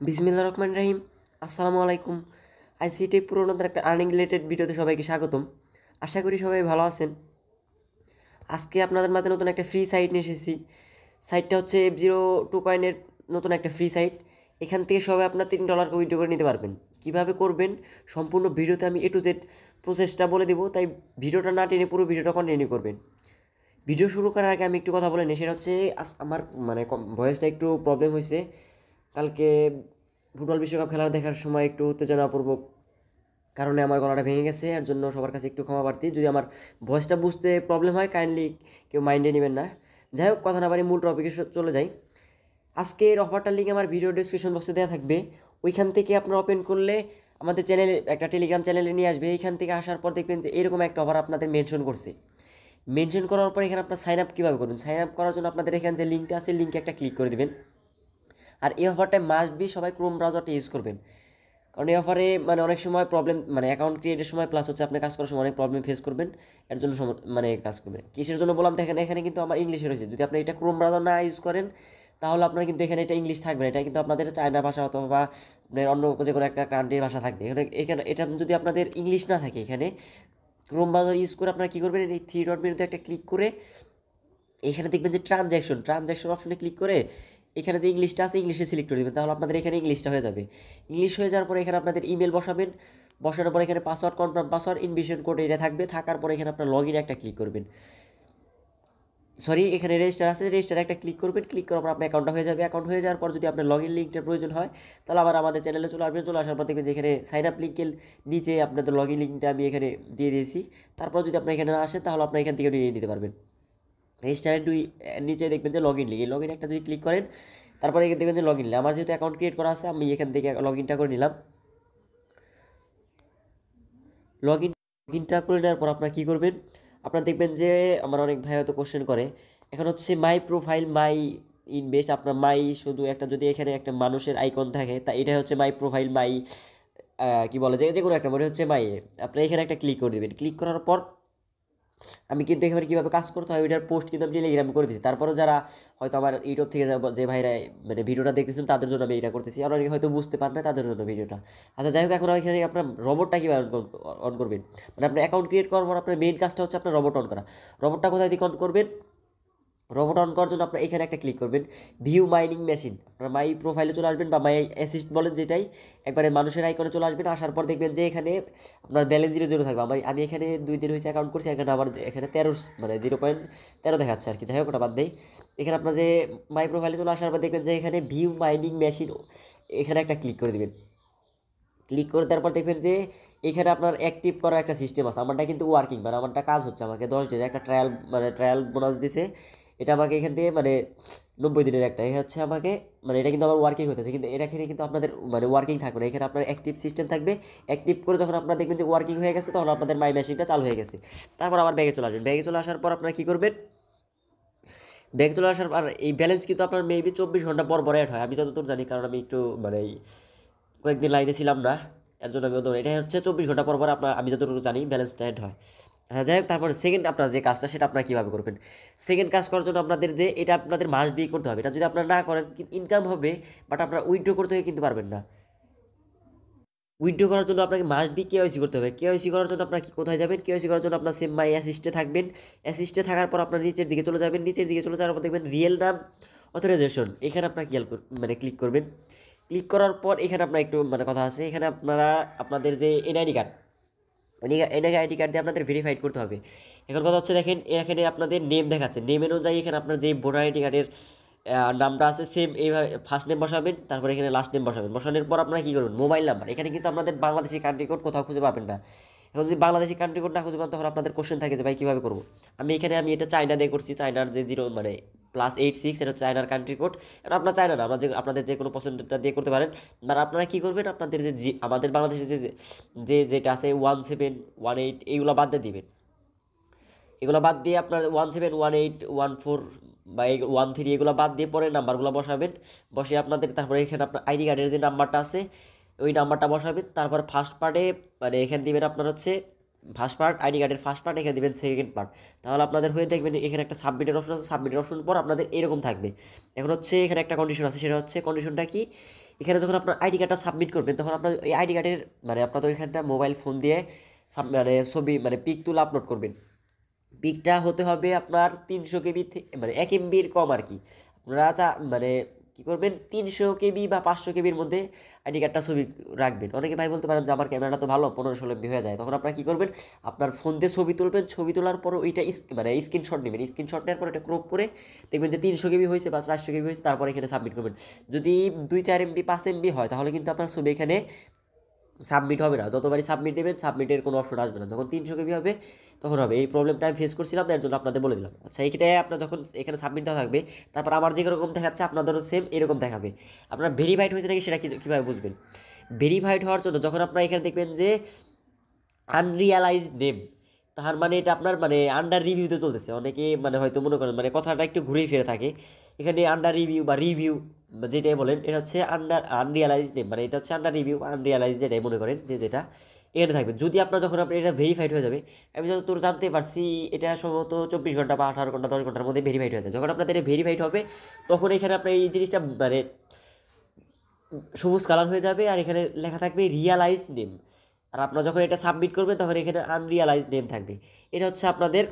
বিসমিল্লাহির রহমানির রহিম। আসসালামু আলাইকুম। আইসিটি পুরো নতুন একটা আর্নিং রিলেটেড ভিডিওতে সবাইকে স্বাগতম। আশা করি সবাই ভালো আছেন। আজকে আপনাদের মাঝে নতুন একটা ফ্রি সাইট নিয়ে এসেছি। সাইটটা হচ্ছে F02 কয়েনের নতুন একটা ফ্রি সাইট। এখান থেকে সবাই আপনার $3 উইথড্র করে নিতে পারবেন। কিভাবে করবেন সম্পূর্ণ ভিডিওতে আমি A to Z প্রসেসটা বলে দেবো, তাই ভিডিওটা না টেনে পুরো ভিডিওটা কন্টিনিউ করবেন। ভিডিও শুরু করার আগে আমি একটু কথা বলে নিই, সেটা হচ্ছে আমার মানে ভয়েসটা একটু প্রবলেম হয়েছে। কালকে ফুটবল বিশ্বকাপ খেলার দেখার সময় একটু উত্তেজনাপূর্বক কারণে আমার গলাটা ভেঙে গেছে। এর জন্য সবার কাছে একটু ক্ষমা প্রার্থী। যদি আমার ভয়েসটা বুঝতে প্রবলেম হয় কাইন্ডলি কেউ মাইন্ডে নেবেন না। যাই হোক, কথা না বাড়ি মূল টপিকে চলে যাই। আজকের অফারটার লিঙ্ক আমার ভিডিও ডিসক্রিপশন বক্সে দেওয়া থাকবে। ওইখান থেকে আপনারা ওপেন করলে আমাদের চ্যানেলে একটা টেলিগ্রাম চ্যানেলে নিয়ে আসবে। এইখান থেকে আসার পর দেখবেন যে এরকম একটা অফার আপনাদের মেনশন করছে। মেনশন করার পর এখানে আপনার সাইন আপ কীভাবে করবেন, সাইন আপ করার জন্য আপনাদের এখানে যে লিঙ্কটা আছে লিঙ্কে একটা ক্লিক করে দেবেন। আর এই অফারটায় মাস্ট বি সবাই ক্রোম ব্রাউজারটা ইউজ করবেন, কারণ এই অফারে অনেক সময় প্রবলেম অ্যাকাউন্ট ক্রিয়েটের সময় প্লাস হচ্ছে আপনি কাজ করার সময় অনেক প্রবলেম ফেস করবেন। এর জন্য কাজ করবেন। কিসের জন্য বললাম দেখেন, এখানে কিন্তু আমার ইংলিশে রয়েছে। যদি আপনি এটা ক্রোম ব্রাউজার না ইউজ করেন তাহলে আপনার কিন্তু এখানে এটা ইংলিশ থাকবে না। এটা কিন্তু আপনাদের চায়না ভাষা অথবা আপনার অন্য যে কোনো একটা কান্ট্রির ভাষা থাকবে। এখানে এটা যদি আপনাদের ইংলিশ না থাকে, এখানে ক্রোম ব্রাউজার ইউজ করে আপনারা কী করবেন, এই থ্রি ডট মেনুতে একটা ক্লিক করে এখানে দেখবেন যে ট্রানজ্যাকশন অপশনে ক্লিক করে এখানে যে ইংলিশটা আছে ইংলিশে সিলেক্ট করে দেবেন। তাহলে আপনাদের এখানে ইংলিশটা হয়ে যাবে। ইংলিশ হয়ে যাওয়ার পরে এখানে আপনাদের ইমেল বসাবেন। বসানোর পরে এখানে password, confirm password, invitation code এটা থাকবে। থাকার পরে এখানে আপনার লগ ইনে একটা ক্লিক করবেন। এখানে রেজিস্টার আছে, রেজিস্টার একটা ক্লিক করবেন। ক্লিক করার পর আপনার অ্যাকাউন্টটা হয়ে যাবে। অ্যাকাউন্ট হয়ে যাওয়ার পর যদি আপনার লগ ইন লিঙ্কটার প্রয়োজন হয় তাহলে আবার আমাদের চ্যানেলে চলে আসবেন। চলে আসার পর দেখবেন যে এখানে সাইন আপ লিঙ্কের নিচে আপনাদের লগ ইন লিঙ্কটা আমি এখানে দিয়ে দিয়েছি। তারপর যদি আপনার এখানে না আসেন তাহলে আপনার এখান থেকে নিয়ে নিতে পারবেন। রেজিস্টারের নিচে দেখবেন যে লগ ইন লিঙ্ক, এই লগ ইন একটা যদি ক্লিক করেন তারপরে এখানে দেখবেন যে লগ ইন। আমার যেহেতু অ্যাকাউন্ট ক্রিয়েট করা আছে আমি এখান থেকে লগ ইনটা করে নিলাম। লগ ইনটা করে নেওয়ার পর আপনারা কী করবেন, আপনারা দেখবেন যে আমার অনেক ভাই হয়তো কোশ্চেন করে। এখন হচ্ছে মাই প্রোফাইল, মাই ইনভেস্ট, আপনার মাই শুধু একটা যদি এখানে একটা মানুষের আইকন থাকে তা এটা হচ্ছে মাই প্রোফাইল, মাই কী বলে যে কোনো একটা মনে হচ্ছে মাই। আপনারা এখানে একটা ক্লিক করে দেবেন। ক্লিক করার পর আমি কিন্তু এখানে কীভাবে কাজ করতে হয় ওইটার পোস্ট কিন্তু আমি টেলিগ্রামে করে দিচ্ছি। তারপরেও যারা হয়তো আমার ইউটিউব থেকে যে ভাইরা ভিডিওটা দেখতেছেন তাদের জন্য আমি এটা করতেছি, আর অনেকে হয়তো বুঝতে পারেন না তাদের জন্য ভিডিওটা। আচ্ছা যাই হোক, এখন এখানে আপনার রবটটা কীভাবে অন করবেন, আপনার অ্যাকাউন্ট ক্রিয়েট করার পর আপনার মেইন কাজটা হচ্ছে আপনার রবট অন করা। রবটটা কোথায় দিকে অন করবেন, রোবট অন করার জন্য আপনার এখানে একটা ক্লিক করবেন, ভিউ মাইনিং মেশিন। আপনার মাই প্রোফাইলে চলে আসবেন বা মাই অ্যাসিস্ট বলেন যেটাই, একবারে মানুষের আইকনে চলে আসবেন। আসার পর দেখবেন যে এখানে আপনার ব্যালেন্স 0 থাকবে। আমি এখানে 2 দিন হয়েছে অ্যাকাউন্ট করছি, এখানে আমার এখানে 0.13 দেখাচ্ছে আর কি। যাই হোক ওটা বাদ দেয়। এখানে আপনার যে মাই প্রোফাইলে চলে আসার পর দেখবেন যে এখানে ভিউ মাইনিং মেশিন, এখানে একটা ক্লিক করে দেবেন। ক্লিক করে তারপর দেখবেন যে এখানে আপনার অ্যাক্টিভ করার একটা সিস্টেম আছে। আমারটা কিন্তু ওয়ার্কিং, আমারটা কাজ হচ্ছে। আমাকে 10 দিনের একটা ট্রায়াল বোনাস দিছে। এটা আমাকে এখান থেকে 90 দিনের একটা হচ্ছে আমাকে এটা কিন্তু আমার ওয়ার্কিং হতেছে, কিন্তু এখানে কিন্তু আপনাদের ওয়ার্কিং থাকবে না। এখানে আপনার অ্যাক্টিভ সিস্টেম থাকবে। অ্যাক্টিভ করে যখন আপনারা দেখবেন যে ওয়ার্কিং হয়ে গেছে তখন আপনাদের মাই মেশিনটা চালু হয়ে গেছে। তারপর আবার ব্যাগে চলে আসবেন। ব্যাগে চলে আসার পর আপনারা কী করবেন, ব্যাগে চলে আসার পর এই ব্যালেন্স কিন্তু আপনার মেবি 24 ঘন্টা পর পর অ্যাড হয়, আমি যতদূর জানি, কারণ আমি একটু কয়েকদিন লাইনে ছিলাম না, এর জন্য আমি এটা হচ্ছে 24 ঘন্টা পর পর আপনার আমি যতটুকু জানি ব্যালেন্সটা অ্যাড হয়। হ্যাঁ যাই হোক, তারপরে সেকেন্ড আপনার যে কাজটা সেটা আপনারা কীভাবে করবেন। সেকেন্ড কাজ করার জন্য আপনাদের যে এটা আপনাদের মাস দিয়ে করতে হবে। এটা যদি আপনারা না করেন ইনকাম হবে, বাট আপনারা উইথড্র করতে হয়ে কিন্তু পারবেন না। উইথড্র করার জন্য আপনাকে মাস্ট বি কেওয়াইসি করতে হবে। কেওয়াইসি করার জন্য আপনারা কোথায় যাবেন, কেওয়াইসি করার জন্য আপনার সেম মাই অ্যাসিস্টে থাকবেন। অ্যাসিস্টে থাকার পর আপনার নিচের দিকে চলে যাবেন। নিচের দিকে চলে যাওয়ার পর দেখবেন রিয়েল নাম অথরাইজেশন, এখানে আপনার ক্লিক করবেন। ক্লিক করার পর এখানে আপনার একটু কথা আছে। এখানে আপনারা আপনাদের যে এনআইডি কার্ড, আইডি কার্ড দিয়ে আপনাদের ভেরিফাইড করতে হবে। এখন কথা হচ্ছে দেখেন এখানে আপনাদের নেম দেখাচ্ছে, নেম অনুযায়ী এখানে আপনার যে ভোটার আইডি কার্ডের নামটা আছে সেম এইভাবে ফার্স্ট নেম বসাবেন, তারপরে এখানে লাস্ট নেম বসাবেন। বসানোর পর আপনারা কী করবেন, মোবাইল নাম্বার, এখানে কিন্তু আপনাদের বাংলাদেশি কান্ট্রি কোড কোথাও খুঁজে পাবেন না। এখন যদি বাংলাদেশি কান্ট্রি কোড না খুঁজে পান তখন আপনাদের কোশ্চেন থাকে যে ভাই কীভাবে করবো। আমি এটা চায়না দিয়ে করছি, চায়নার যে 0 +86 এটা হচ্ছে চায়নার কান্ট্রি কোড। এটা আপনার চায়না না, আপনাদের যে কোনো পছন্দটা দিয়ে করতে পারেন। আপনারা কী করবেন, আপনাদের আমাদের বাংলাদেশে যেটা আছে 1718 এইগুলো বাদ দিয়ে দিবেন। এগুলো বাদ দিয়ে আপনার 171814 বা 13 এগুলো বাদ দিয়ে পরে নাম্বারগুলো বসাবেন। বসে আপনাদের তারপরে এখানে আপনার আইডি কার্ডের যে নাম্বারটা আছে ওই নাম্বারটা বসাবেন। তারপর ফার্স্ট পার্টে এখানে দিবেন আপনার হচ্ছে ফার্স্ট পার্ট, আইডি কার্ডের ফার্স্ট পার্ট, এখানে দেবেন সেকেন্ড পার্ট। তাহলে আপনাদের হয়ে দেখবেন এখানে একটা সাবমিটের অপশন আছে, সাবমিটের অপশন পর আপনাদের এরকম থাকবে। এখন হচ্ছে এখানে একটা কন্ডিশন আছে, সেটা হচ্ছে কন্ডিশনটা কি, এখানে যখন আপনার আইডি কার্ডটা সাবমিট করবেন তখন আপনার এই আইডি কার্ডের মানে আপনাদের এখানটা মোবাইল ফোন দিয়ে মানে ছবি মানে পিক তুলে আপলোড করবেন। পিকটা হতে হবে আপনার 300 কেবি মানে 1 এমবির কম আর কি। আপনারা মানে কী করবেন, 300 কেবি বা 500 কেবির মধ্যে আইডি কার্ডটা ছবি রাখবেন। অনেকে ভাই বলতে পারেন যে আমার ক্যামেরাটা তো ভালো, 15-16 এমবি হয়ে যায়। তখন আপনারা কী করবেন, আপনার ফোন দিয়ে ছবি তুলবেন, ছবি তোলার পর ওইটা মানে স্ক্রিনশট নেবেন, স্ক্রিনশট নেওয়ার পর এটা ক্রপ করে দেখবেন যে 300 কেবি হয়েছে বা 400 কেবি হয়েছে, তারপর এখানে সাবমিট করবেন। যদি 2-4 এমবি 5 এমবি হয় তাহলে কিন্তু আপনার ছবি এখানে সাবমিট হবে না। যতবারই সাবমিট দেবেন সাবমিটের কোনো অপশন আসবে না, যখন 300 কেবি হবে তখন হবে। এই প্রবলেমটা আমি ফেস করছিলাম, তার জন্য আপনাদের বলে দিলাম। আচ্ছা, এইটাই আপনার যখন এখানে সাবমিট দেওয়া থাকবে, তারপর আমার যেরকম দেখাচ্ছে আপনাদেরও সেম এরকম দেখাবে। আপনার ভেরিফাইড হয়েছে নাকি সেটা কীভাবে বুঝবেন? ভেরিফাইড হওয়ার জন্য যখন আপনারা এখানে দেখবেন যে আনরিয়ালাইজড নেম, তার মানে এটা আপনার মানে আন্ডার রিভিউতে চলতেছে। অনেকে মানে হয়তো মনে করেন মানে কথাটা একটু ঘুরেই ফিরে থাকে, এখানে আন্ডার রিভিউ বা রিভিউ যেটাই বলেন, এটা হচ্ছে আনরিয়ালাইজড নেম, মানে এটা হচ্ছে আন্ডার রিভিউ আনরিয়ালাইজ, যেটাই মনে করেন যে যেটা এখানে থাকবে। যদি আপনার যখন আপনি এটা ভেরিফাইড হয়ে যাবে, আমি যতদূর জানতে পারছি এটা সম্ভবত 24 ঘন্টা বা 18 ঘন্টা 10 ঘন্টার মধ্যে ভেরিফাইড হয়ে যায়। যখন আপনাদের এটা ভেরিফাইড হবে তখন এখানে আপনার এই জিনিসটা মানে সবুজ কালার হয়ে যাবে, আর এখানে লেখা থাকবে রিয়ালাইজ নেম। আর আপনারা যখন এটা সাবমিট করবেন তখন এখানে আনরিয়ালাইজ নেম থাকবে। এটা হচ্ছে আপনাদের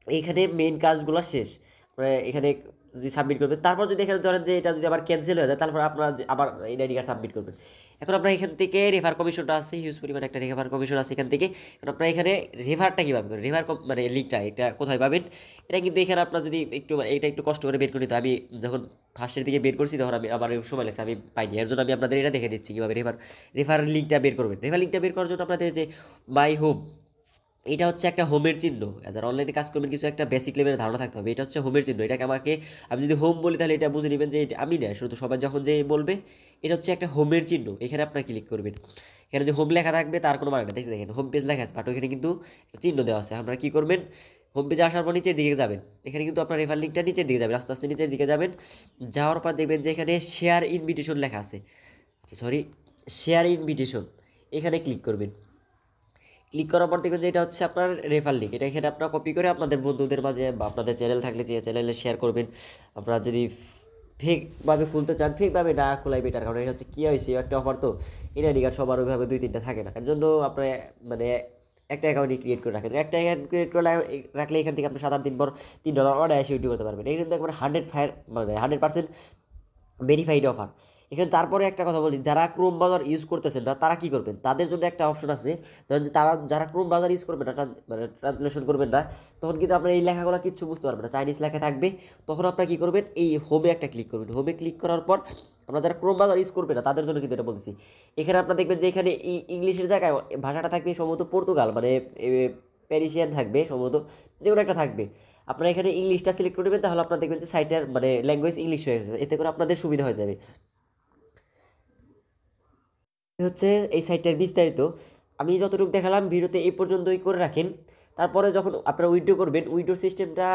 এখানে মেইন কাজগুলো শেষ। মানে এখানে যদি সাবমিট করবেন, তারপর যদি এখানে ধরেন যে এটা যদি আবার ক্যান্সেল হয়ে যায়, তারপর আপনারা আবার এই আইডি কার্ড সাবমিট করবেন। এখন আপনার এখান থেকে রেফার কমিশনটা আছে, হিউজ পরিমাণে একটা রেফার কমিশন আছে এখান থেকে। এখন আপনারা এখানে রেফারটা কীভাবে করেন, রেফার মানে লিঙ্কটা এটা কোথায় পাবেন, এটা কিন্তু এখানে আপনার যদি একটু এটা একটু কষ্ট করে বের করে নিতে, আমি যখন ফার্স্টের দিকে বের করছি তখন আমার সময় লাগছে, আমি পাইনি। এর জন্য আমি আপনাদের এটা দেখে দিচ্ছি কীভাবে রেফার লিঙ্কটা বের করবেন। রেফার লিঙ্কটা বের করার জন্য আপনাদের যে মাই হোম, এটা হচ্ছে একটা হোমের চিহ্ন। যারা অনলাইনে কাজ করবেন কিছু একটা বেসিক লেভেলের ধারণা থাকতে হবে। এটা হচ্ছে হোমের চিহ্ন। এটাকে আমি যদি হোম বলি তাহলে এটা বুঝে নেবেন যে আমি না, শুধু সবাই যখন যে বলবে এটা হচ্ছে একটা হোমের চিহ্ন। এখানে আপনারা ক্লিক করবেন, এখানে যে হোম লেখা থাকবে তার কোনো মানে না, দেখতে দেখেন হোম পেজ লেখা আছে, বাট ওইখানে কিন্তু চিহ্ন দেওয়া আছে। আপনারা কী করবেন, হোম পেজে আসার পর নিচের দিকে যাবেন, এখানে কিন্তু আপনার রেফার লিঙ্কটা নিচের দিকে যাবেন, আস্তে আস্তে নিচের দিকে যাবেন। যাওয়ার পর দেখবেন যে এখানে শেয়ার ইনভিটেশন লেখা আছে, আচ্ছা সরি, শেয়ার ইনভিটেশন, এখানে ক্লিক করবেন। ক্লিক করার পর দেখবেন যে এটা হচ্ছে আপনার রেফার লিঙ্ক। এটা এখানে আপনারা কপি করে আপনাদের বন্ধুদের মাঝে বা আপনাদের চ্যানেল থাকলে যে চ্যানেলে শেয়ার করবেন। আপনারা যদি ফেকভাবে খুলতে চান, ফেকভাবে না খোলাই বেটার, কারণ এটা হচ্ছে কী হয়েছে একটা অফার তো, এনআইডি কার্ড সবার ওইভাবে 2-3টা থাকে না। এর জন্য আপনার মানে একটা অ্যাকাউন্টই ক্রিয়েট করে রাখেন। একটা অ্যাকাউন্ট ক্রিয়েট করে রাখলে এখান থেকে আপনি 7-8 দিন পর $3 অনায়াসে উইথড্র করতে পারবেন। এই কিন্তু একবার 100% ভেরিফাইড অফার। এখানে তারপরে একটা কথা বলি, যারা ক্রোম ব্রাউজার ইউজ করতেছেন না তারা কী করবেন, তাদের জন্য একটা অপশন আছে। ধরেন যে যারা ক্রোম ব্রাউজার ইউজ করবেন না, মানে ট্রান্সলেশন করবেন না, তখন কিন্তু আপনার এই লেখাগুলো কিচ্ছু বুঝতে পারবেন না, চাইনিজ লেখা থাকবে। তখন আপনারা কী করবেন, এই হোমে একটা ক্লিক করবেন। হোমে ক্লিক করার পর আপনারা যারা ক্রোম ব্রাউজার ইউজ করবেন না তাদের জন্য কিন্তু এটা বলতেছি। এখানে আপনারা দেখবেন যে এখানে ইংলিশের জায়গায় ভাষাটা থাকবে সম্ভবত পর্তুগাল, মানে প্যারিসিয়ান থাকবে সম্ভবত, যে কোনো একটা থাকবে। আপনারা এখানে ইংলিশটা সিলেক্ট করে দেবেন, তাহলে আপনারা দেখবেন যে সাইটের মানে ল্যাঙ্গুয়েজ ইংলিশ হয়ে গেছে, এতে করে আপনাদের সুবিধা হয়ে যাবে। হচ্ছে এই সাইটটার বিস্তারিত আমি যতটুকু দেখালাম ভিডিওতে এই পর্যন্তই করে রাখেন। তারপরে যখন আপনারা উইথড্র করবেন, উইথড্র সিস্টেমটা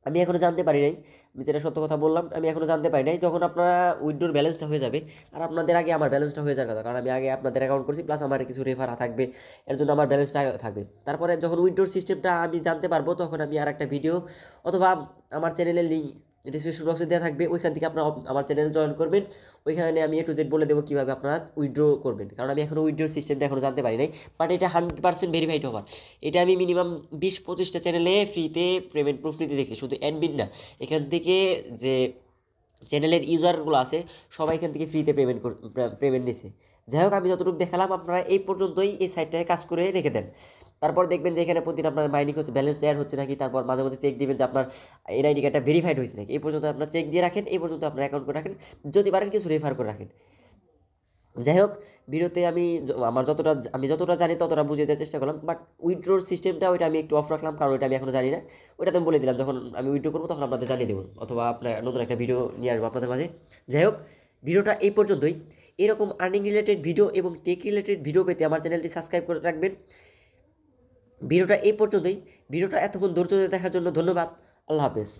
আমি এখনও জানতে পারি নাই, আমি যেটা সত্য কথা বললাম, আমি এখনও জানতে পারি নাই। যখন আপনারা উইথড্রোর ব্যালেন্সটা হয়ে যাবে, আর আপনাদের আগে আমার ব্যালেন্সটা হয়ে যাওয়ার কথা, কারণ আমি আগে আপনাদের অ্যাকাউন্ট করছি, প্লাস আমার কিছু রেফার থাকবে, এর জন্য আমার ব্যালেন্সটা থাকবে। তারপরে যখন উইথড্রোর সিস্টেমটা আমি জানতে পারবো তখন আমি আর একটা ভিডিও অথবা আমার চ্যানেলের লিঙ্ক ডিসক্রিপশন বক্সে দেওয়া থাকবে, ওইখান থেকে আপনারা আমার চ্যানেল জয়েন করবেন। ওইখানে আমি A to Z বলে দেবো কীভাবে আপনারা উইথড্র করবেন, কারণ আমি এখনও উইথড্রোর সিস্টেমটা এখনও জানতে পারি নাই। বাট এটা 100% ভেরিফাইড হওয়ার, এটা আমি মিনিমাম 20-25টা চ্যানেলে ফ্রিতে পেমেন্ট প্রুফ নিতে দেখছি, শুধু অ্যাডমিন না, এখান থেকে যে চ্যানেলের ইউজারগুলো আছে সবাই এখান থেকে ফ্রিতে পেমেন্ট নিছে। যাই হোক, আমি যতটুকু দেখালাম আপনারা এই পর্যন্তই এই সাইটটায় কাজ করে রেখে দেন। তারপর দেখবেন যে এখানে প্রতিদিন আপনার মাইনিং হচ্ছে, ব্যালেন্স অ্যাড হচ্ছে নাকি, তারপর মাঝে মাঝে চেক দিবেন যে আপনার এনআইডি কার্ডটা ভেরিফাইড হয়েছে নাকি। এই পর্যন্ত আপনার চেক দিয়ে রাখেন, এই পর্যন্ত আপনার অ্যাকাউন্ট করে রাখেন, যদি পারেন কিছু রেফার করে রাখেন। যাই হোক, ভিডিওতে আমি যতটা জানি ততটা বুঝিয়ে দেওয়ার চেষ্টা করলাম। বাট উইথড্রোর সিস্টেমটা ওইটা আমি একটু অফ রাখলাম, কারণ ওইটা আমি এখনও জানি না। ওইটা তো আমি বলে দিলাম, যখন আমি উইথড্রো করবো তখন আপনাদের জানিয়ে দেবো, অথবা আপনার নতুন একটা ভিডিও নিয়ে আসবো আপনাদের মাঝে। যাই হোক, ভিডিওটা এই পর্যন্তই। এরকম আর্নিং রিলেটেড ভিডিও এবং টেক রিলেটেড ভিডিও পেতে আমার চ্যানেলটি সাবস্ক্রাইব করে রাখবেন। ভিডিওটা এই পর্যন্তই। ভিডিওটা এতক্ষণ ধৈর্য ধরে দেখার জন্য ধন্যবাদ। আল্লাহ হাফেজ।